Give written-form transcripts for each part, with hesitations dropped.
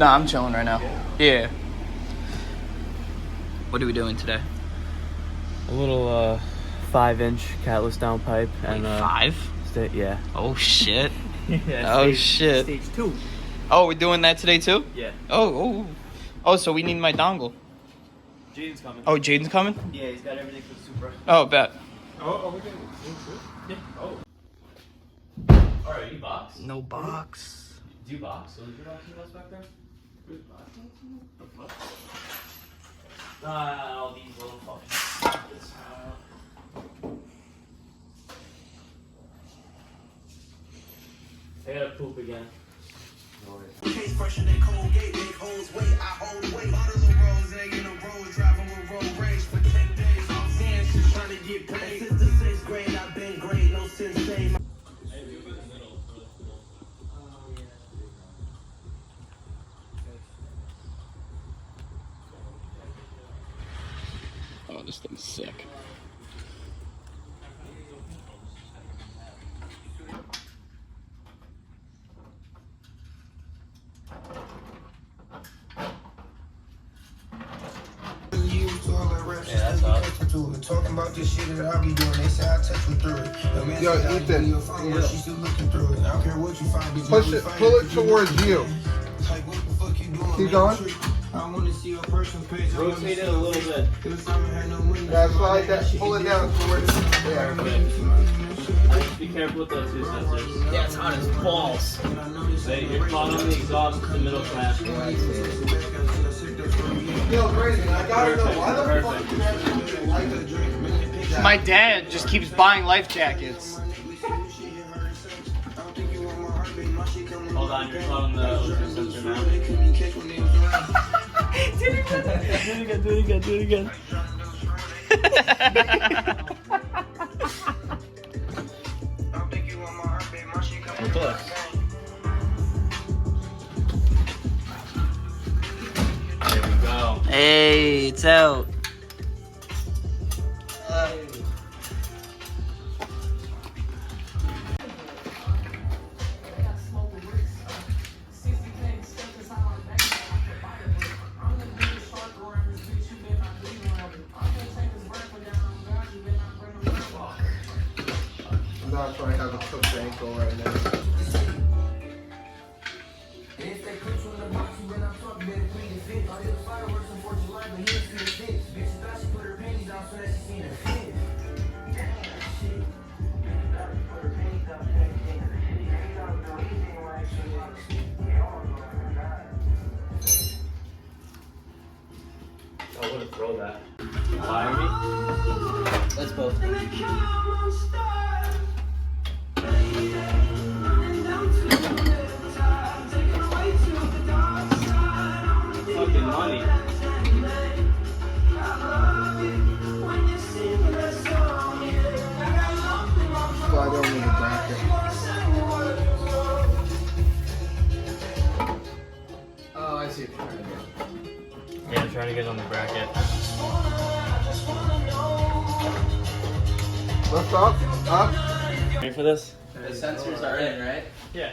Nah, I'm chilling right now. Yeah. What are we doing today? A little 5-inch catless downpipe and 5? Yeah. Oh shit. Yeah, Oh shit. Stage 2. Oh, we're doing that today too? Yeah. Oh, so we need my dongle. Jaden's coming. Oh, Jaden's coming? Yeah, he's got everything for the Supra. Oh, bet. Oh, we doing it? Yeah. Oh. Alright, you box? No box. Do you box? So is your boxing gloves back there? All these little fucking. I gotta poop again. Case fresher than Colgate, make holes wait, I hold weight. Bottle of rose in a road, driving with road rage for 10 days. I'm saying just trying to get paid. Since the 6th grade, I've been great, no sensei. Oh, this thing's sick. Talking about this shit that I be doing, they say I touch me through it. Yo, Ethan. She's still looking through it. I don't care what you find, bitch. Push it, pull it towards you. Like, what the fuck you doing? Keep going. I want to see a person page. Rotate it a little bit. Yeah, slide that, pull it down towards there. Be careful with those two sensors. Yeah, it's hot as balls. Hey, you're caught on the exhaust with the middle class. Yo, Brandon, I gotta know, why the fuck do you have to like My dad just keeps buying life jackets. Hold on, you're caught on the ocean sensor now. Do it again. With us. There we go. Hey, it's out. I'm not trying to have a cooked ankle right now. I would have thrown that. Fire me? Let's both. Fucking money. Slide over the bracket. Oh, I see what you're trying to do. Yeah, I'm trying to get on the bracket. Lift up. Ready for this? The sensors are in, right? Yeah.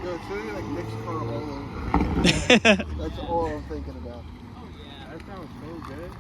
Yo, it's really like mixed car all over. That's all I'm thinking about. Oh yeah. That sounds so good.